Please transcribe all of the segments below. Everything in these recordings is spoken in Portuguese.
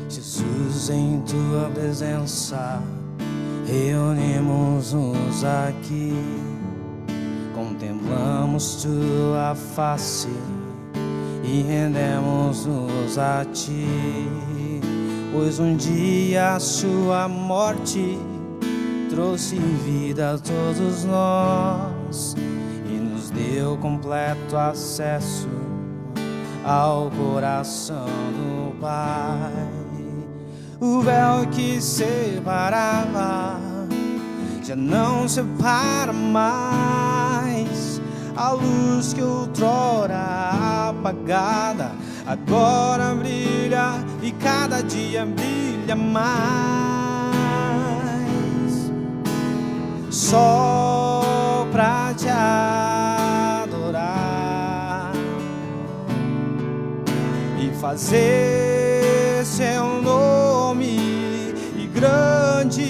Jesus, em tua presença reunimos-nos aqui, contemplamos tua face e rendemos-nos a ti, pois um dia a sua morte trouxe vida a todos nós e nos deu completo acesso ao coração do Pai. O véu que separava já não separa mais. A luz que outrora apagada agora brilha e cada dia brilha mais. Só pra te adorar e fazer seu nome grande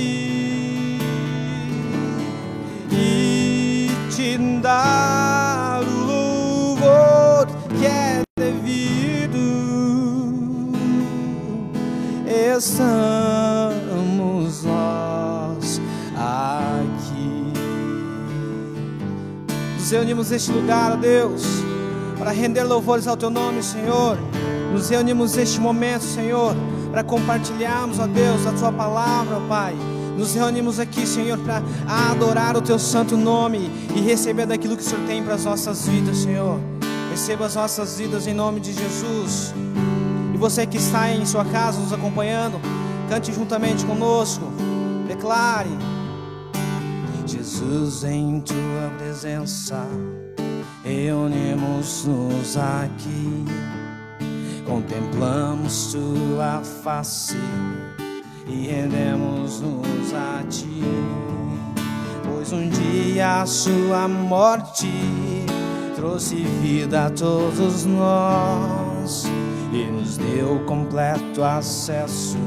e te dar o louvor que é devido. Estamos nós aqui. Nos reunimos neste lugar, ó Deus, para render louvores ao teu nome, Senhor. Nos reunimos neste momento, Senhor, para compartilharmos, ó Deus, a tua palavra, ó Pai. Nos reunimos aqui, Senhor, para adorar o teu santo nome e receber daquilo que o Senhor tem para as nossas vidas, Senhor. Receba as nossas vidas em nome de Jesus. E você que está em sua casa nos acompanhando, cante juntamente conosco, declare: Jesus, em tua presença reunimos-nos aqui, contemplamos tua face e rendemos-nos a ti, pois um dia a sua morte trouxe vida a todos nós e nos deu completo acesso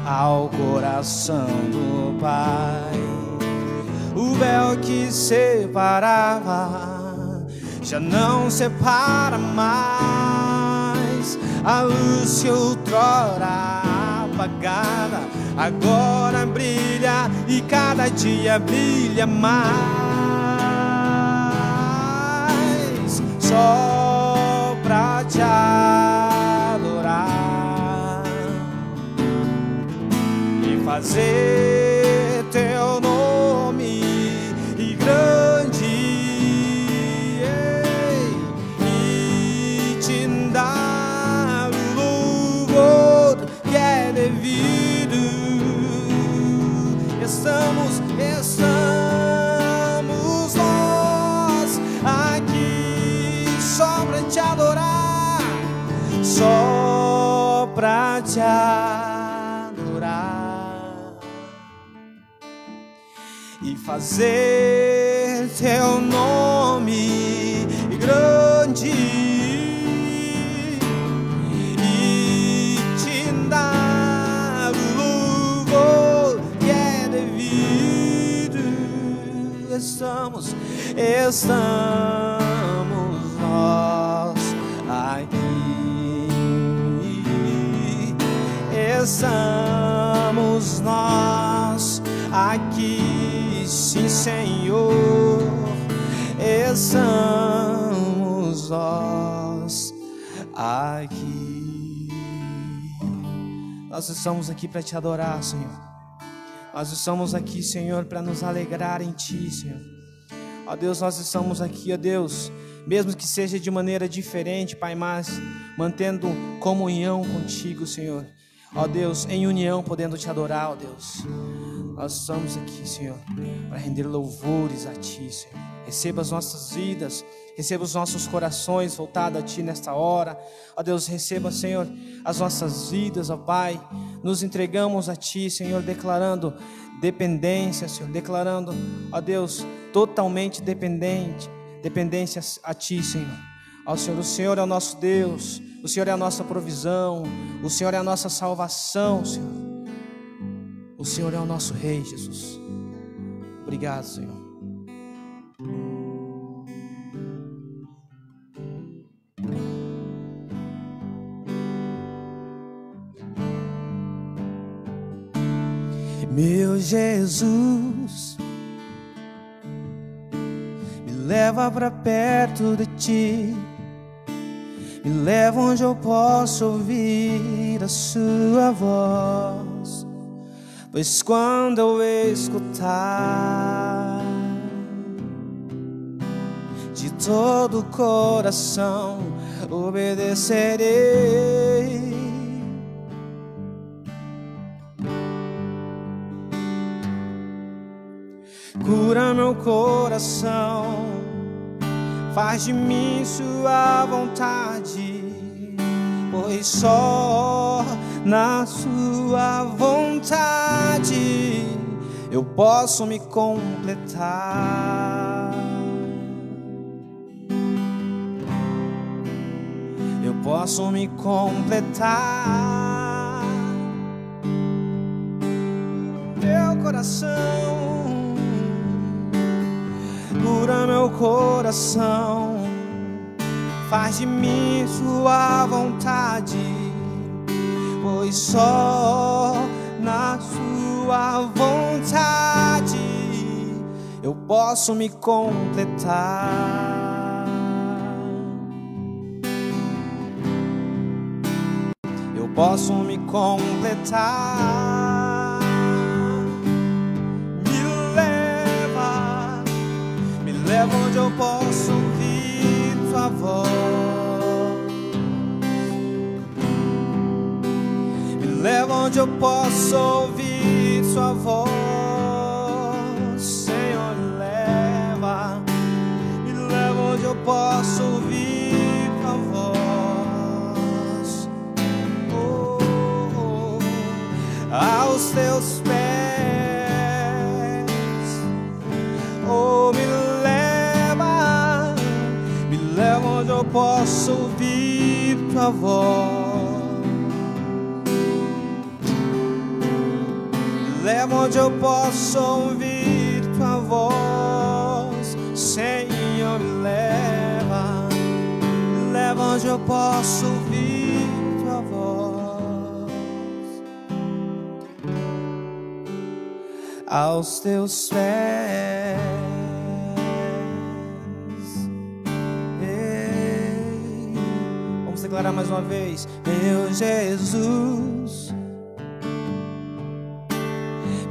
ao coração do Pai. O véu que separava já não separa mais. A luz que outrora apagada agora brilha e cada dia brilha mais. Só pra te adorar e fazer teu nome grande e te dar o louvor que é devido. Estamos nós aqui só pra te adorar, só pra te adorar e fazer teu nome grande e te dar o louvor que é devido. Estamos nós aqui, estamos nós aqui, sim, Senhor, estamos nós aqui. Nós estamos aqui para te adorar, Senhor. Nós estamos aqui, Senhor, para nos alegrar em ti, Senhor. Ó Deus, nós estamos aqui, ó Deus, mesmo que seja de maneira diferente, Pai, mas mantendo comunhão contigo, Senhor. ó Deus, em união, podendo te adorar, ó Deus. Nós estamos aqui, Senhor, para render louvores a Ti, Senhor. Receba as nossas vidas, receba os nossos corações voltados a Ti nesta hora. Ó Deus, receba, Senhor, as nossas vidas, ó Pai. Nos entregamos a Ti, Senhor, declarando dependência, Senhor, declarando, ó Deus, totalmente dependência a Ti, Senhor. Ó Senhor, o Senhor é o nosso Deus, o Senhor é a nossa provisão, o Senhor é a nossa salvação, Senhor. O Senhor é o nosso Rei, Jesus. Obrigado, Senhor. Meu Jesus, me leva pra perto de Ti, me leva onde eu posso ouvir a Sua voz, pois quando eu escutar de todo o coração obedecerei. Cura meu coração, faz de mim Sua vontade, pois só na Sua vontade eu posso me completar. Eu posso me completar. Meu coração, cura meu coração, faz de mim Sua vontade, pois só na Sua vontade eu posso me completar. Eu posso me completar. Leva onde eu posso ouvir Tua voz, me leva onde eu posso ouvir Sua voz, Senhor, me leva onde eu posso ouvir Tua voz, aos Teus pés, me leva onde eu posso ouvir Tua voz, leva onde eu posso ouvir Tua voz, Senhor, me leva onde eu posso ouvir Tua voz, aos Teus pés. Declarar mais uma vez. Meu Jesus,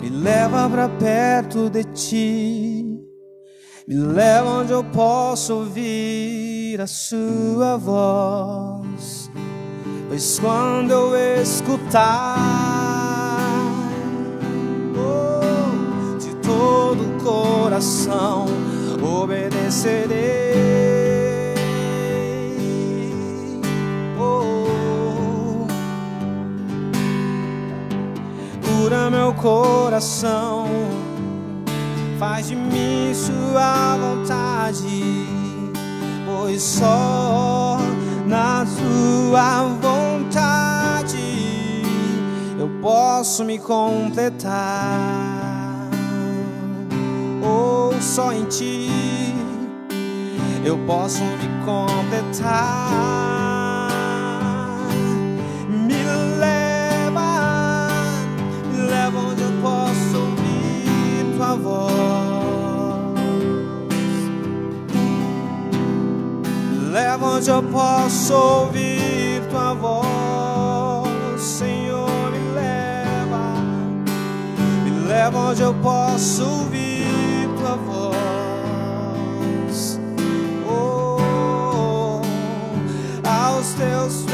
me leva pra perto de Ti, me leva onde eu posso ouvir a Sua voz, pois quando eu escutar de todo o coração obedecerei. Cura meu coração, faz de mim Sua vontade, pois só na Sua vontade eu posso me completar. Só em Ti eu posso me completar. Me leva onde eu posso ouvir Tua voz, leva onde eu posso ouvir Tua voz, Senhor, me leva onde eu posso ouvir Tua voz, aos Teus pés,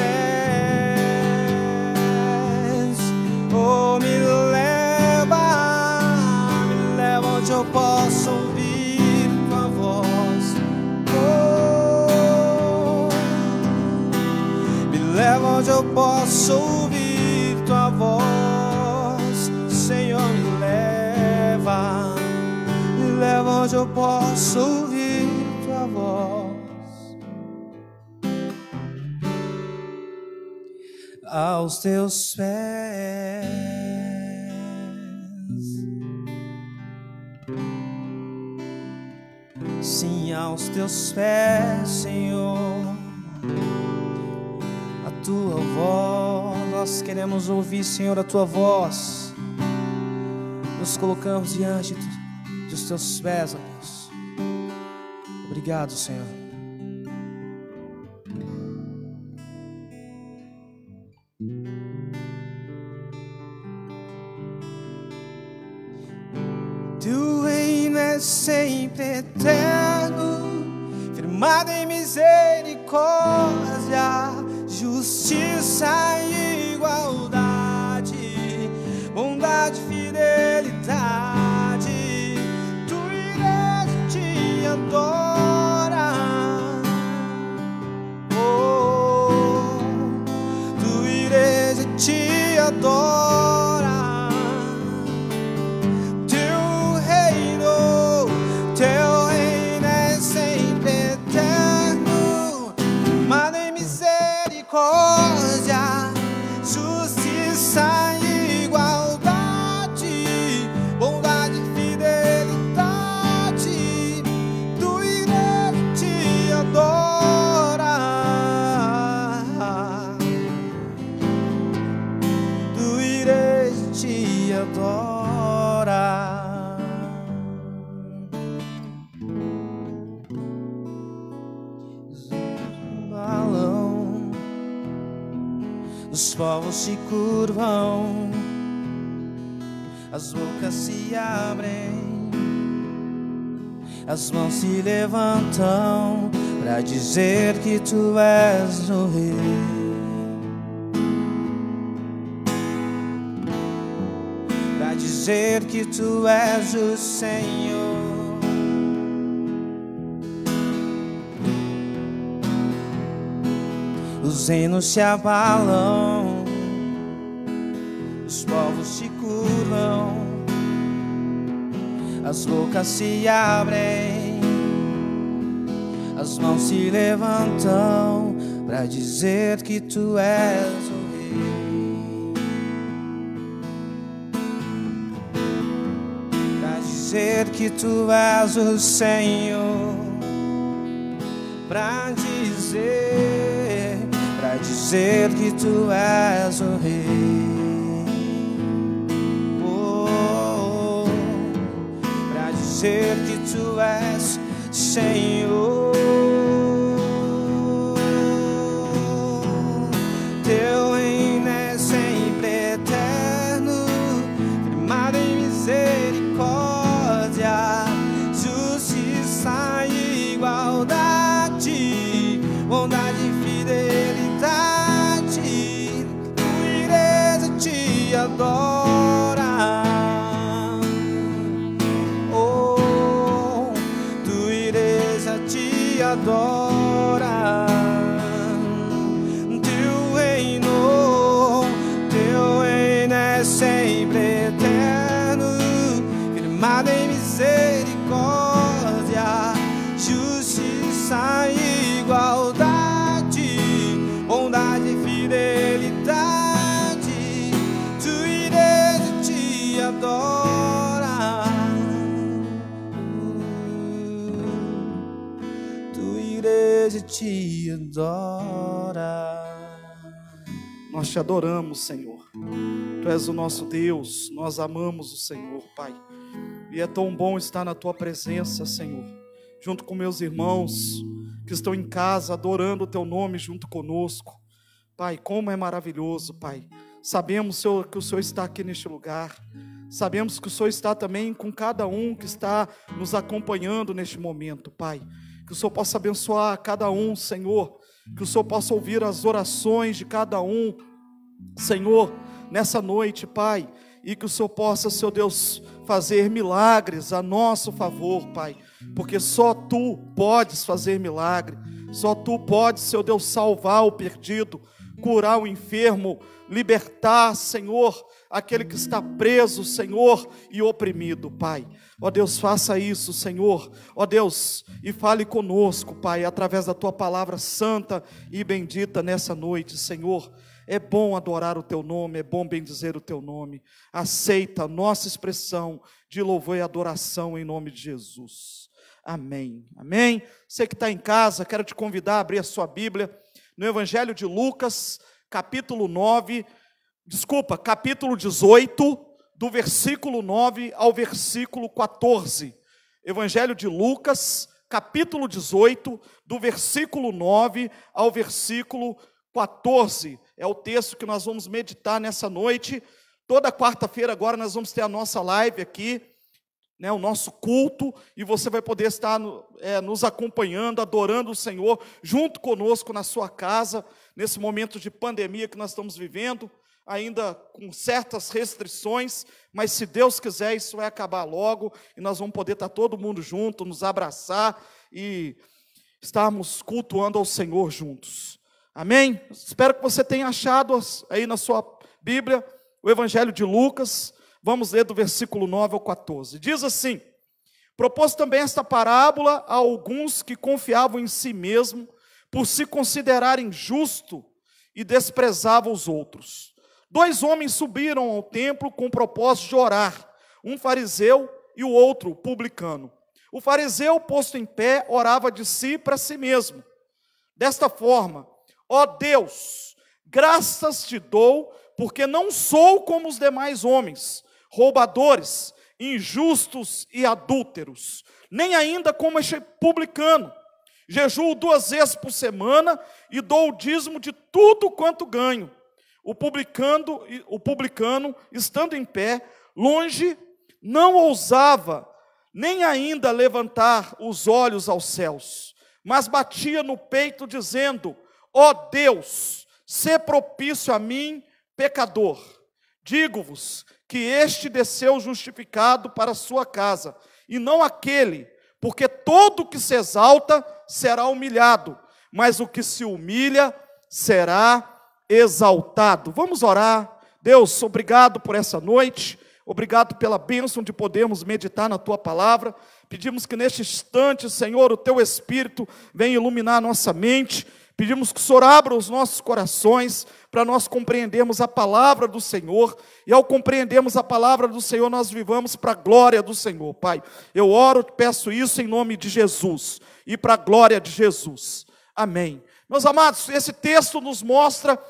posso ouvir tua voz. Senhor, me leva onde eu posso ouvir tua voz. Aos teus pés, sim, aos teus pés, Senhor, a tua voz. Nós queremos ouvir, Senhor, a tua voz. Nos colocamos diante dos teus pés, ó Deus. Obrigado, Senhor. Teu reino é sempre eterno, firmado em misericórdia, justiça e igualdade, bondade e fidelidade. Tu irás te adorar, oh, tu irás te adorar. Teu reino é sempre eterno, firmado em misericórdia, justiça e igualdade, bondade e fidelidade. Tu irás te adorar, tu irás te adorar. Os povos se curvam, as bocas se abrem, as mãos se levantam para dizer que tu és o Rei. Para dizer que tu és o Senhor. Os reinos se abalam, os povos se curvam, as bocas se abrem, as mãos se levantam para dizer que tu és o Rei. Para dizer que tu és o Senhor. Para dizer que tu és o Rei, oh, para dizer que tu és Senhor. Teu reino é sempre eterno, firmado em misericórdia, justiça e igualdade, bondade e fidelidade. Tu irás te adorar, oh, tu irás te adorar. Teu reino é sempre eterno, firmado em misericórdia, justiça e igualdade, bondade e fidelidade. Tu irás te adorar, tu irás te adorar. Nós te adoramos, Senhor. Tu és o nosso Deus, nós amamos o Senhor, Pai. E é tão bom estar na Tua presença, Senhor, junto com meus irmãos que estão em casa adorando o Teu nome junto conosco. Pai, como é maravilhoso, Pai. Sabemos, Senhor, que o Senhor está aqui neste lugar. Sabemos que o Senhor está também com cada um que está nos acompanhando neste momento, Pai. Que o Senhor possa abençoar cada um, Senhor. Que o Senhor possa ouvir as orações de cada um, Senhor, nessa noite, Pai. E que o Senhor possa, Senhor Deus, fazer milagres a nosso favor, Pai. Porque só Tu podes fazer milagre. Só Tu podes, Senhor Deus, salvar o perdido. curar o enfermo, libertar, Senhor, aquele que está preso, Senhor, e oprimido, Pai. Ó Deus, faça isso, Senhor. Ó Deus, e fale conosco, Pai, através da Tua palavra santa e bendita nessa noite, Senhor. É bom adorar o Teu nome, é bom bendizer o Teu nome. Aceita a nossa expressão de louvor e adoração em nome de Jesus. Amém. Amém. Você que está em casa, quero te convidar a abrir a sua Bíblia no Evangelho de Lucas, capítulo 18, do versículo 9 ao versículo 14. Evangelho de Lucas, capítulo 18, do versículo 9 ao versículo 14. É o texto que nós vamos meditar nessa noite. Toda quarta-feira agora nós vamos ter a nossa live aqui, né, o nosso culto, e você vai poder estar nos acompanhando, adorando o Senhor, junto conosco na sua casa, nesse momento de pandemia que nós estamos vivendo, ainda com certas restrições, mas se Deus quiser isso vai acabar logo, e nós vamos poder estar todo mundo junto, nos abraçar, e estarmos cultuando ao Senhor juntos. Amém? Espero que você tenha achado aí na sua Bíblia, o Evangelho de Lucas. Vamos ler do versículo 9 ao 14. Diz assim: propôs também esta parábola a alguns que confiavam em si mesmo, por se considerarem justo, e desprezavam os outros. 2 homens subiram ao templo com o propósito de orar, um fariseu e o outro publicano. O fariseu, posto em pé, orava de si para si mesmo, desta forma: ó Deus, graças te dou, porque não sou como os demais homens, roubadores, injustos e adúlteros, nem ainda como este publicano. Jejuo 2 vezes por semana e dou o dízimo de tudo quanto ganho. O publicano, estando em pé, longe, não ousava nem ainda levantar os olhos aos céus, mas batia no peito dizendo: ó Deus, sê propício a mim, pecador. Digo-vos que este desceu justificado para a sua casa, e não aquele, porque todo o que se exalta será humilhado, mas o que se humilha será exaltado. Vamos orar. Deus, obrigado por essa noite, obrigado pela bênção de podermos meditar na Tua palavra. Pedimos que neste instante, Senhor, o Teu Espírito venha iluminar a nossa mente. Pedimos que o Senhor abra os nossos corações para nós compreendermos a palavra do Senhor, e ao compreendermos a palavra do Senhor, nós vivamos para a glória do Senhor. Pai, eu oro, peço isso em nome de Jesus, e para a glória de Jesus. Amém. Meus amados, esse texto nos mostra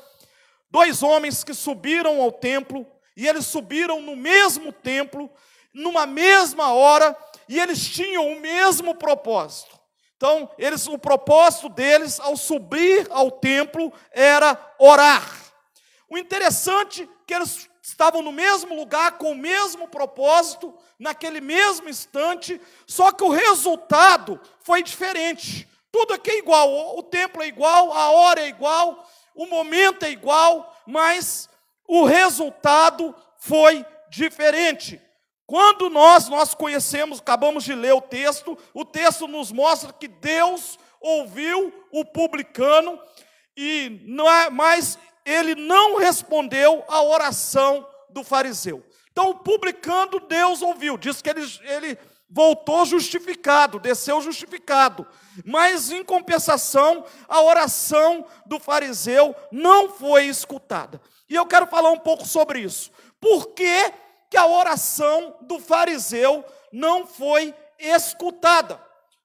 2 homens que subiram ao templo, e eles subiram no mesmo templo, numa mesma hora, e eles tinham o mesmo propósito. Então, o propósito deles, ao subir ao templo, era orar. O interessante é que eles estavam no mesmo lugar, com o mesmo propósito, naquele mesmo instante, só que o resultado foi diferente. Tudo aqui é igual, o templo é igual, a hora é igual, o momento é igual, mas o resultado foi diferente. Quando nós conhecemos, acabamos de ler o texto nos mostra que Deus ouviu o publicano, mas ele não respondeu à oração do fariseu. Então o publicano Deus ouviu, diz que ele voltou justificado, desceu justificado, mas em compensação a oração do fariseu não foi escutada. E eu quero falar um pouco sobre isso. Por que a oração do fariseu não foi escutada?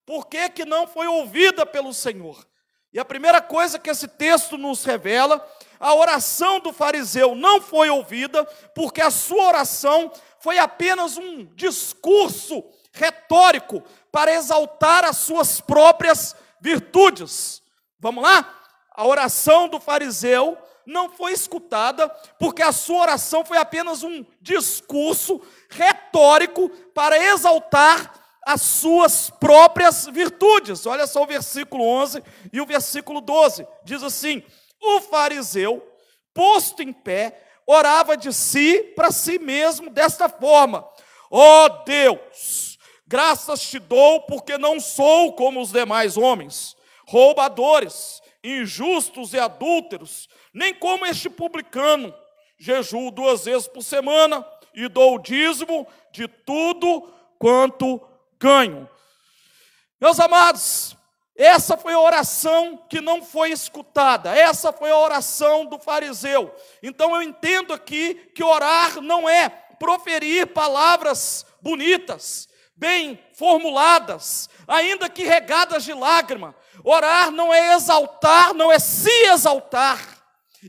Por que não foi ouvida pelo Senhor? E a primeira coisa que esse texto nos revela, a oração do fariseu não foi ouvida, porque a sua oração foi apenas um discurso retórico para exaltar as suas próprias virtudes. Vamos lá? A oração do fariseu não foi escutada, porque a sua oração foi apenas um discurso retórico para exaltar as suas próprias virtudes. Olha só o versículo 11 e o versículo 12, diz assim: o fariseu, posto em pé, orava de si para si mesmo desta forma: ó Deus, graças te dou, porque não sou como os demais homens, roubadores, injustos e adúlteros, nem como este publicano, jejuo 2 vezes por semana e dou o dízimo de tudo quanto ganho. Meus amados, essa foi a oração que não foi escutada, essa foi a oração do fariseu. Então eu entendo aqui que orar não é proferir palavras bonitas, bem formuladas, ainda que regadas de lágrima. Orar não é exaltar, não é se exaltar,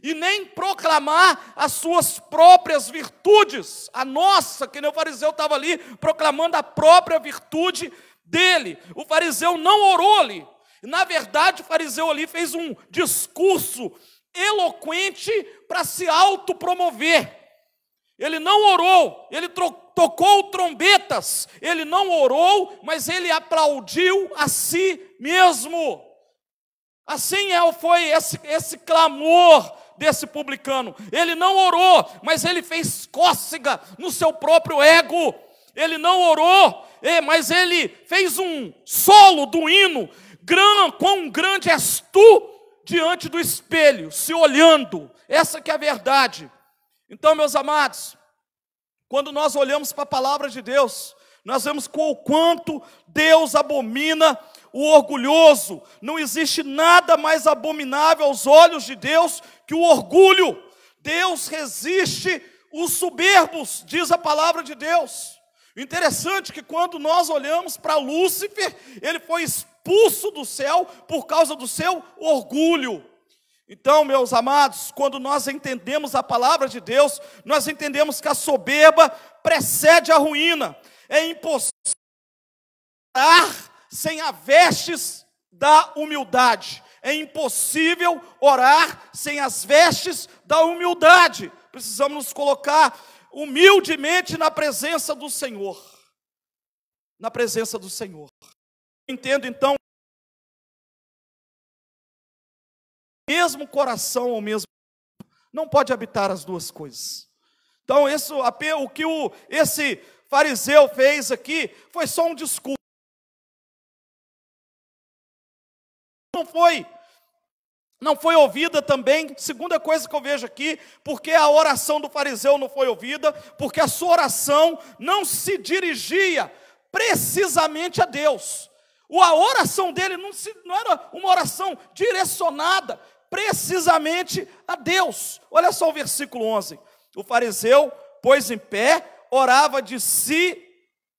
e nem proclamar as suas próprias virtudes, a nossa, que nem o fariseu estava ali, proclamando a própria virtude dele. O fariseu não orou ali. Na verdade, o fariseu ali fez um discurso eloquente para se autopromover. Ele não orou, ele tocou trombetas, ele não orou, mas ele aplaudiu a si mesmo. Assim foi esse clamor desse publicano. Ele não orou, mas ele fez cócega no seu próprio ego. Ele não orou, mas ele fez um solo do hino. Quão grande és tu diante do espelho, se olhando. Essa que é a verdade. Então, meus amados, quando nós olhamos para a palavra de Deus, nós vemos o quanto Deus abomina o orgulhoso. Não existe nada mais abominável aos olhos de Deus que o orgulho. Deus resiste os soberbos, diz a palavra de Deus. O interessante é que quando nós olhamos para Lúcifer, ele foi expulso do céu por causa do seu orgulho. Então, meus amados, quando nós entendemos a palavra de Deus, nós entendemos que a soberba precede a ruína. É impossível orar sem as vestes da humildade. É impossível orar sem as vestes da humildade. Precisamos nos colocar humildemente na presença do Senhor. Na presença do Senhor. Entendo então, mesmo coração ou mesmo não pode habitar as duas coisas. Então o que esse fariseu fez aqui foi só um discurso. Não foi ouvida também. Segunda coisa que eu vejo aqui, porque a oração do fariseu não foi ouvida, porque a sua oração não se dirigia precisamente a Deus. A oração dele não era uma oração direcionada precisamente a Deus. Olha só o versículo 11. O fariseu, pôs em pé, orava de si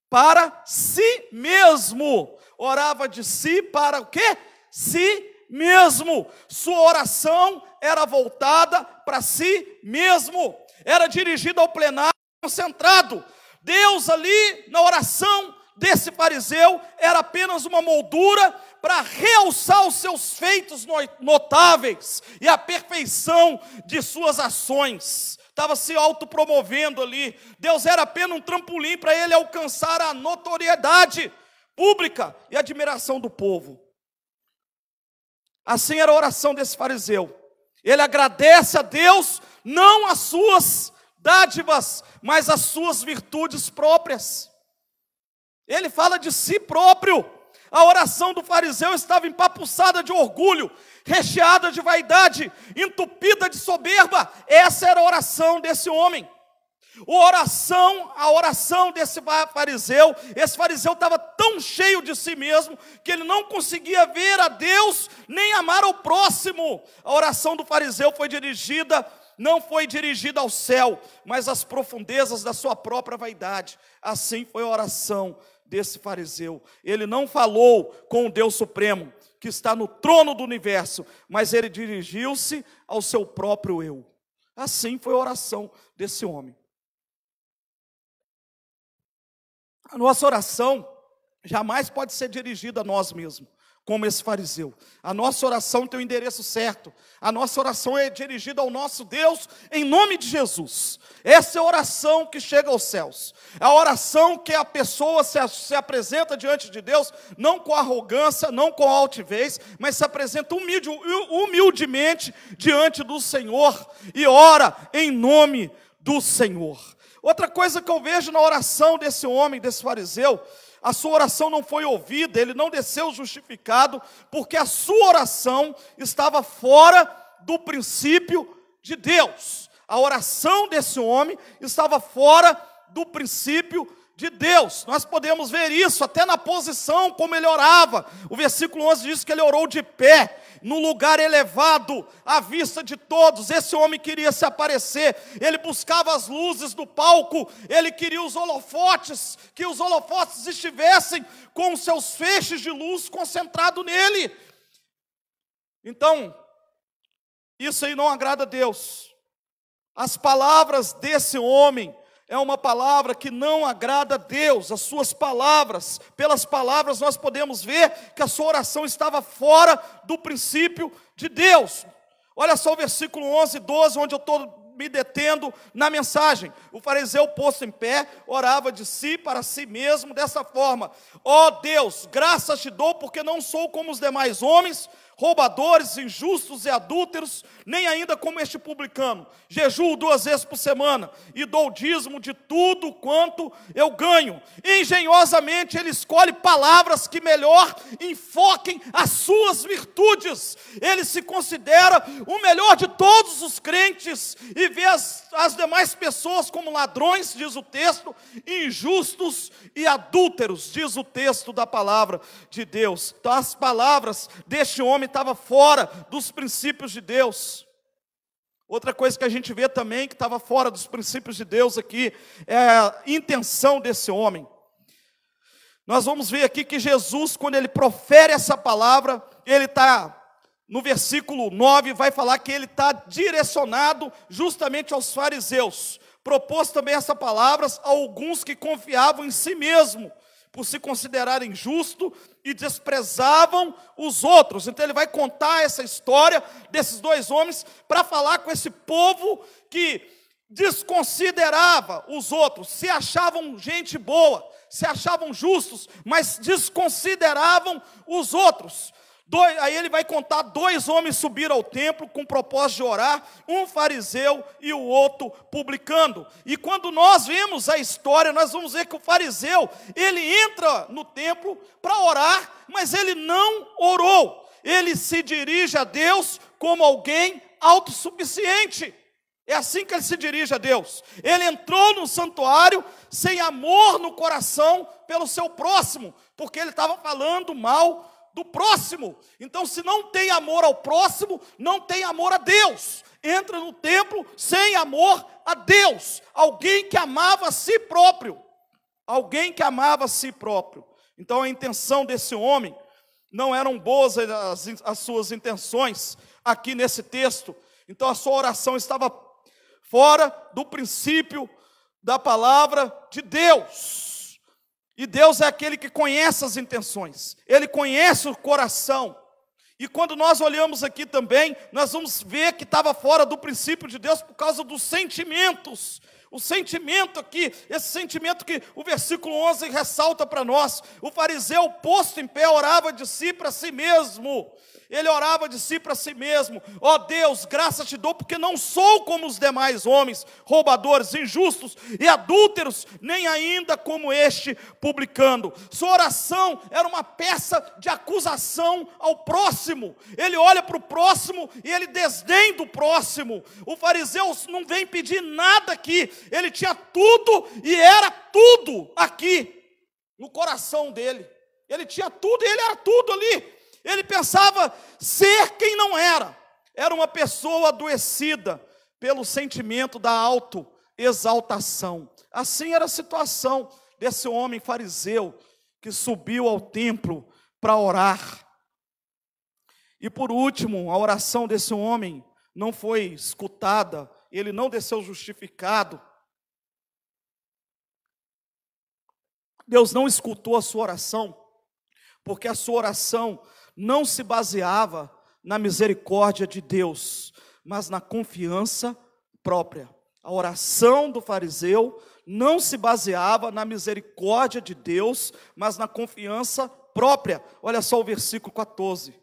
para si mesmo. Orava de si para o quê? Si mesmo. Sua oração era voltada para si mesmo. Era dirigida ao plenário concentrado. Deus ali na oração desse fariseu era apenas uma moldura para realçar os seus feitos notáveis e a perfeição de suas ações. Estava se autopromovendo ali. Deus era apenas um trampolim para ele alcançar a notoriedade pública e a admiração do povo. Assim era a oração desse fariseu. Ele agradece a Deus, não as suas dádivas, mas as suas virtudes próprias. Ele fala de si próprio. A oração do fariseu estava empapuçada de orgulho, recheada de vaidade, entupida de soberba. Essa era a oração desse homem. A oração desse fariseu, esse fariseu estava tão cheio de si mesmo, que ele não conseguia ver a Deus, nem amar ao próximo. A oração do fariseu não foi dirigida ao céu, mas às profundezas da sua própria vaidade. Assim foi a oração desse fariseu. Ele não falou com o Deus Supremo, que está no trono do universo, mas ele dirigiu-se ao seu próprio eu. Assim foi a oração desse homem. A nossa oração jamais pode ser dirigida a nós mesmos, como esse fariseu. A nossa oração tem o endereço certo. A nossa oração é dirigida ao nosso Deus, em nome de Jesus. Essa é a oração que chega aos céus. A oração que a pessoa se apresenta diante de Deus, não com arrogância, não com altivez, mas se apresenta humildemente diante do Senhor e ora em nome do Senhor. Outra coisa que eu vejo na oração desse homem, desse fariseu, a sua oração não foi ouvida, ele não desceu justificado, porque a sua oração estava fora do princípio de Deus. A oração desse homem estava fora do princípio de Deus. Nós podemos ver isso até na posição como ele orava. O versículo 11 diz que ele orou de pé, no lugar elevado, à vista de todos. Esse homem queria se aparecer, ele buscava as luzes do palco, ele queria os holofotes, que os holofotes estivessem com os seus feixes de luz concentrado nele. Então, isso aí não agrada a Deus. As palavras desse homem é uma palavra que não agrada a Deus. As suas palavras, pelas palavras nós podemos ver que a sua oração estava fora do princípio de Deus. Olha só o versículo 11 e 12, onde eu estou me detendo na mensagem. O fariseu, posto em pé, orava de si para si mesmo dessa forma: ó Deus, graças te dou, porque não sou como os demais homens, roubadores, injustos e adúlteros, nem ainda como este publicano. Jejuo 2 vezes por semana e dou dízimo de tudo quanto eu ganho. Engenhosamente ele escolhe palavras que melhor enfoquem as suas virtudes. Ele se considera o melhor de todos os crentes e vê as demais pessoas como ladrões, diz o texto, injustos e adúlteros, diz o texto da palavra de Deus. Então as palavras deste homem estava fora dos princípios de Deus. Outra coisa que a gente vê também que estava fora dos princípios de Deus aqui é a intenção desse homem. Nós vamos ver aqui que Jesus, quando ele profere essa palavra, ele está, no versículo 9, vai falar que ele está direcionado justamente aos fariseus. Propôs também essa palavra a alguns que confiavam em si mesmo, por se considerarem justos e desprezavam os outros. Então ele vai contar essa história desses dois homens para falar com esse povo que desconsiderava os outros, se achavam gente boa, se achavam justos, mas desconsideravam os outros. Aí ele vai contar: dois homens subiram ao templo com o propósito de orar, um fariseu e o outro publicano. E quando nós vemos a história, nós vamos ver que o fariseu, ele entra no templo para orar, mas ele não orou. Ele se dirige a Deus como alguém autossuficiente. É assim que ele se dirige a Deus. Ele entrou no santuário sem amor no coração pelo seu próximo, porque ele estava falando mal do próximo. Então, se não tem amor ao próximo, não tem amor a Deus. Entra no templo sem amor a Deus. Alguém que amava a si próprio. Alguém que amava a si próprio. Então, a intenção desse homem não eram boas as suas intenções aqui nesse texto. Então, a sua oração estava fora do princípio da palavra de Deus. E Deus é aquele que conhece as intenções, Ele conhece o coração. E quando nós olhamos aqui também, nós vamos ver que estava fora do princípio de Deus por causa dos sentimentos. O sentimento aqui, esse sentimento que o versículo 11 ressalta para nós. O fariseu, posto em pé, orava de si para si mesmo. Ele orava de si para si mesmo: ó Deus, graças te dou, porque não sou como os demais homens, roubadores, injustos e adúlteros, nem ainda como este publicano. Sua oração era uma peça de acusação ao próximo. Ele olha para o próximo e ele desdém do próximo. O fariseu não vem pedir nada aqui, ele tinha tudo e era tudo aqui no coração dele. Ele tinha tudo e ele era tudo ali. Ele pensava ser quem não era. Era uma pessoa adoecida pelo sentimento da autoexaltação. Assim era a situação desse homem fariseu que subiu ao templo para orar. E por último, a oração desse homem não foi escutada, ele não desceu justificado. Deus não escutou a sua oração, porque a sua oração não se baseava na misericórdia de Deus, mas na confiança própria. A oração do fariseu não se baseava na misericórdia de Deus, mas na confiança própria. Olha só o versículo 14.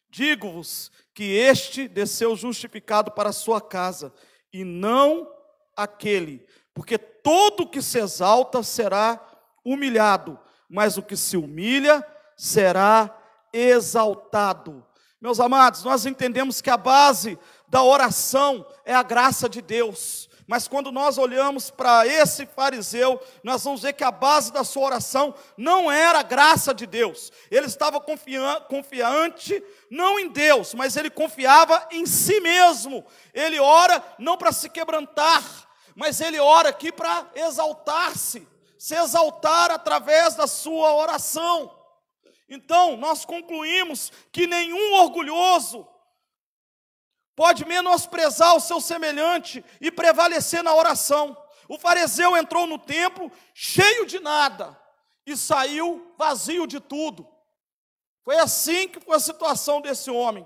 Digo-vos que este desceu justificado para a sua casa, e não aquele, porque todo o que se exalta será humilhado, mas o que se humilha será exaltado. Meus amados, nós entendemos que a base da oração é a graça de Deus. Mas quando nós olhamos para esse fariseu, nós vamos ver que a base da sua oração não era a graça de Deus. Ele estava confiante não em Deus, mas ele confiava em si mesmo. Ele ora não para se quebrantar, mas ele ora aqui para exaltar-se, se exaltar através da sua oração. Então, nós concluímos que nenhum orgulhoso pode menosprezar o seu semelhante e prevalecer na oração. O fariseu entrou no templo cheio de nada e saiu vazio de tudo. Foi assim que foi a situação desse homem.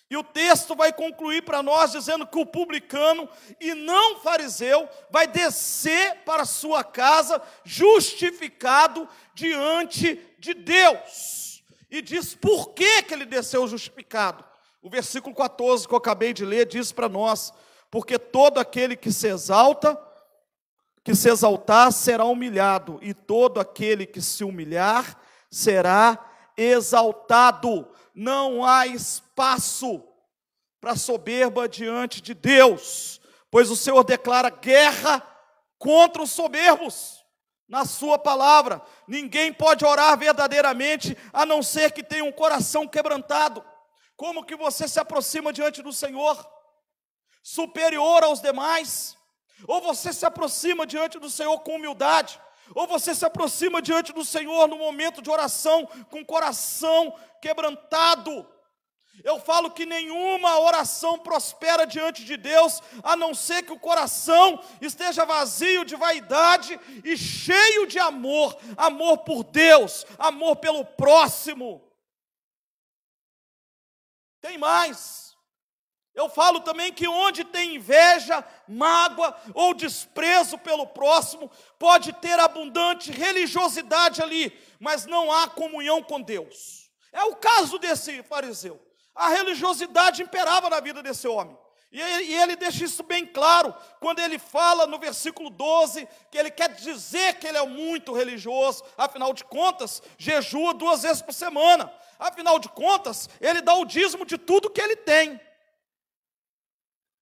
E o texto vai concluir para nós dizendo que o publicano e não fariseu vai descer para sua casa justificado diante de Deus. E diz por que ele desceu justificado. O versículo 14 que eu acabei de ler diz para nós: porque todo aquele que se exaltar, será humilhado, e todo aquele que se humilhar, será exaltado. Não há espaço para soberba diante de Deus, pois o Senhor declara guerra contra os soberbos. Na sua palavra, ninguém pode orar verdadeiramente, a não ser que tenha um coração quebrantado. Como que você se aproxima diante do Senhor? Superior aos demais? Ou você se aproxima diante do Senhor com humildade? Ou você se aproxima diante do Senhor no momento de oração com o coração quebrantado? Eu falo que nenhuma oração prospera diante de Deus, a não ser que o coração esteja vazio de vaidade e cheio de amor. Amor por Deus, amor pelo próximo. Tem mais. Eu falo também que onde tem inveja, mágoa ou desprezo pelo próximo, pode ter abundante religiosidade ali, mas não há comunhão com Deus. É o caso desse fariseu. A religiosidade imperava na vida desse homem. E ele deixa isso bem claro, quando ele fala no versículo 12, que ele quer dizer que ele é muito religioso, afinal de contas, jejua 2 vezes por semana. Afinal de contas, ele dá o dízimo de tudo que ele tem.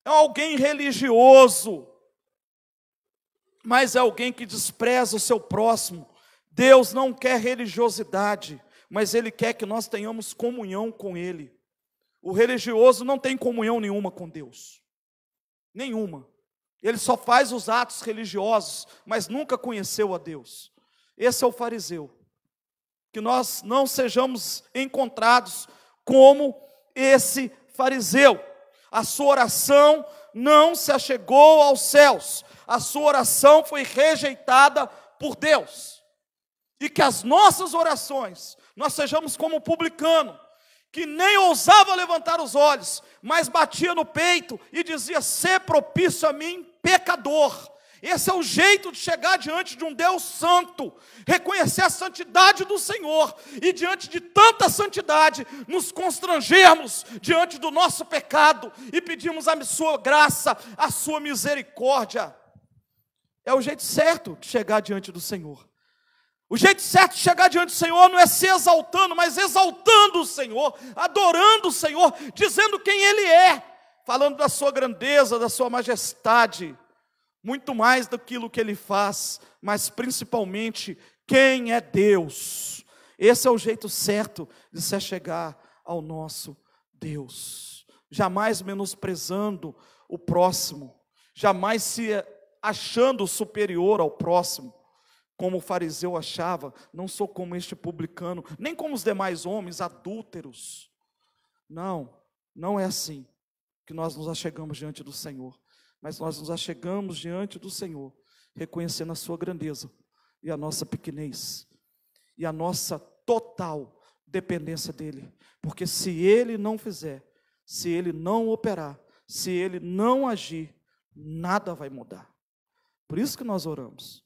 É alguém religioso, mas é alguém que despreza o seu próximo. Deus não quer religiosidade, mas Ele quer que nós tenhamos comunhão com Ele. O religioso não tem comunhão nenhuma com Deus. Nenhuma. Ele só faz os atos religiosos, mas nunca conheceu a Deus. Esse é o fariseu. Que nós não sejamos encontrados como esse fariseu. A sua oração não se achegou aos céus. A sua oração foi rejeitada por Deus. E que as nossas orações, nós sejamos como o publicano, que nem ousava levantar os olhos, mas batia no peito e dizia: sê propício a mim, pecador. Esse é o jeito de chegar diante de um Deus santo, reconhecer a santidade do Senhor, e diante de tanta santidade, nos constrangermos diante do nosso pecado, e pedirmos a sua graça, a sua misericórdia. É o jeito certo de chegar diante do Senhor. O jeito certo de chegar diante do Senhor não é se exaltando, mas exaltando o Senhor, adorando o Senhor, dizendo quem Ele é, falando da sua grandeza, da sua majestade, muito mais daquilo que Ele faz, mas principalmente quem é Deus. Esse é o jeito certo de se chegar ao nosso Deus, jamais menosprezando o próximo, jamais se achando superior ao próximo, como o fariseu achava. Não sou como este publicano, nem como os demais homens adúlteros. Não, não é assim que nós nos achegamos diante do Senhor, mas nós nos achegamos diante do Senhor, reconhecendo a sua grandeza e a nossa pequenez, e a nossa total dependência dEle, porque se Ele não fizer, se Ele não operar, se Ele não agir, nada vai mudar. Por isso que nós oramos,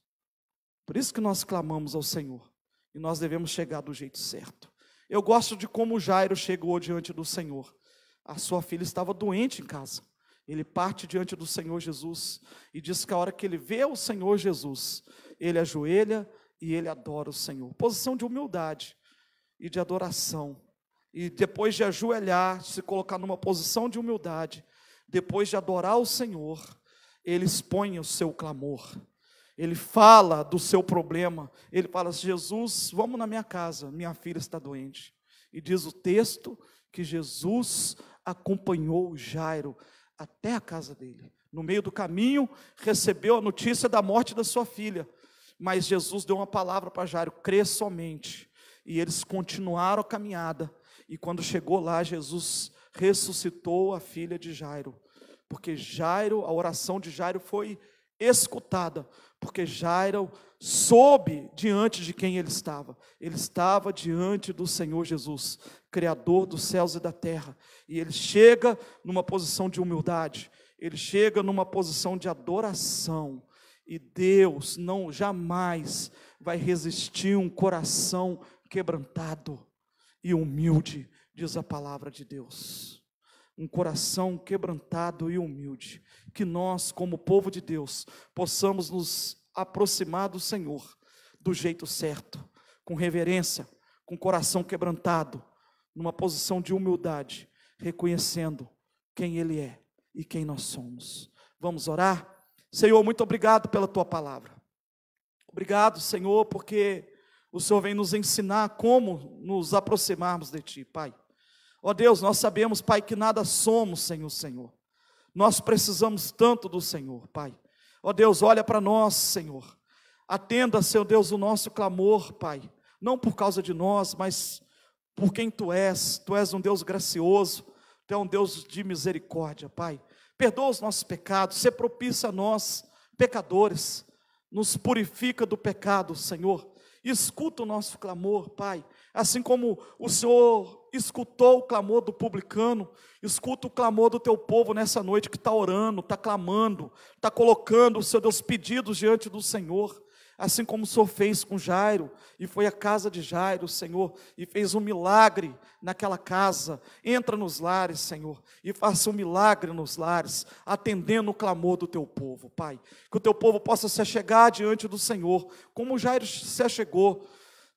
por isso que nós clamamos ao Senhor, e nós devemos chegar do jeito certo. Eu gosto de como Jairo chegou diante do Senhor. A sua filha estava doente em casa. Ele parte diante do Senhor Jesus e diz que a hora que ele vê o Senhor Jesus, ele ajoelha e ele adora o Senhor. Posição de humildade e de adoração. E depois de ajoelhar, se colocar numa posição de humildade, depois de adorar o Senhor, ele expõe o seu clamor. Ele fala do seu problema. Ele fala: Jesus, vamos na minha casa, minha filha está doente. E diz o texto que Jesus acompanhou Jairo até a casa dele. No meio do caminho, recebeu a notícia da morte da sua filha. Mas Jesus deu uma palavra para Jairo: crê somente. E eles continuaram a caminhada. E quando chegou lá, Jesus ressuscitou a filha de Jairo. Porque Jairo, a oração de Jairo foi escutada. Porque Jairo soube diante de quem ele estava. Ele estava diante do Senhor Jesus, Criador dos céus e da terra. E ele chega numa posição de humildade. Ele chega numa posição de adoração. E Deus não jamais vai resistir um coração quebrantado e humilde, diz a palavra de Deus. Um coração quebrantado e humilde. Que nós, como povo de Deus, possamos nos aproximar do Senhor do jeito certo, com reverência, com coração quebrantado, numa posição de humildade, reconhecendo quem Ele é e quem nós somos. Vamos orar? Senhor, muito obrigado pela Tua palavra. Obrigado, Senhor, porque o Senhor vem nos ensinar como nos aproximarmos de Ti, Pai. Ó Deus, nós sabemos, Pai, que nada somos sem o Senhor. Nós precisamos tanto do Senhor, Pai. Ó Deus, olha para nós, Senhor. Atenda, Senhor Deus, o nosso clamor, Pai. Não por causa de nós, mas por quem Tu és. Tu és um Deus gracioso. Tu és um Deus de misericórdia, Pai. Perdoa os nossos pecados. Sê propício a nós, pecadores. Nos purifica do pecado, Senhor. Escuta o nosso clamor, Pai. Assim como o Senhor escutou o clamor do publicano, escuta o clamor do Teu povo nessa noite que está orando, está clamando, está colocando, Senhor Deus, pedidos diante do Senhor. Assim como o Senhor fez com Jairo, e foi à casa de Jairo, Senhor, e fez um milagre naquela casa. Entra nos lares, Senhor, e faça um milagre nos lares, atendendo o clamor do Teu povo, Pai. Que o Teu povo possa se achegar diante do Senhor, como Jairo se achegou,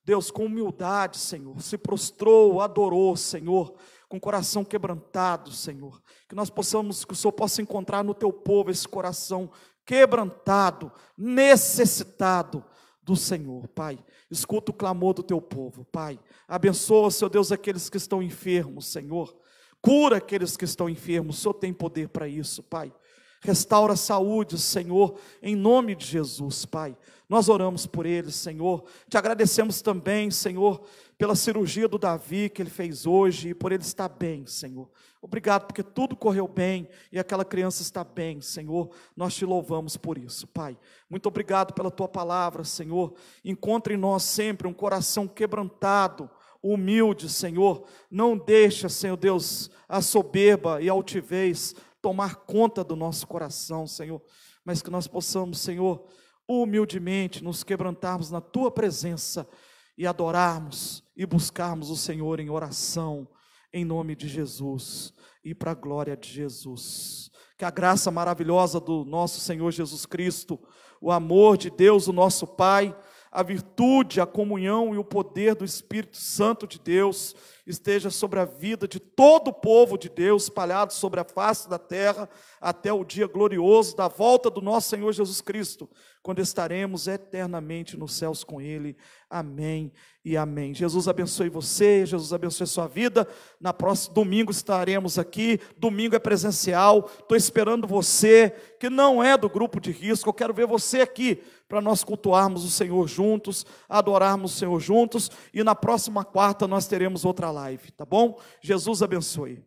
Deus, com humildade, Senhor, se prostrou, adorou, Senhor, com o coração quebrantado, Senhor. Que nós possamos, que o Senhor possa encontrar no Teu povo esse coração quebrantado, necessitado do Senhor, Pai. Escuta o clamor do Teu povo, Pai. Abençoa, Senhor Deus, aqueles que estão enfermos, Senhor. Cura aqueles que estão enfermos, o Senhor tem poder para isso, Pai. Restaura a saúde, Senhor, em nome de Jesus, Pai. Nós oramos por eles, Senhor. Te agradecemos também, Senhor, pela cirurgia do Davi que ele fez hoje e por ele estar bem, Senhor. Obrigado porque tudo correu bem e aquela criança está bem, Senhor. Nós Te louvamos por isso, Pai. Muito obrigado pela Tua palavra, Senhor. Encontre em nós sempre um coração quebrantado, humilde, Senhor. Não deixa, Senhor Deus, a soberba e a altivez tomar conta do nosso coração, Senhor. Mas que nós possamos, Senhor, humildemente nos quebrantarmos na Tua presença e adorarmos e buscarmos o Senhor em oração, em nome de Jesus e para a glória de Jesus. Que a graça maravilhosa do nosso Senhor Jesus Cristo, o amor de Deus, o nosso Pai, a virtude, a comunhão e o poder do Espírito Santo de Deus esteja sobre a vida de todo o povo de Deus, espalhado sobre a face da terra, até o dia glorioso da volta do nosso Senhor Jesus Cristo, quando estaremos eternamente nos céus com Ele. Amém e amém. Jesus abençoe você, Jesus abençoe a sua vida. Na próxima domingo estaremos aqui, domingo é presencial. Estou esperando você, que não é do grupo de risco, eu quero ver você aqui, para nós cultuarmos o Senhor juntos, adorarmos o Senhor juntos, e na próxima quarta nós teremos outra live, tá bom? Jesus abençoe.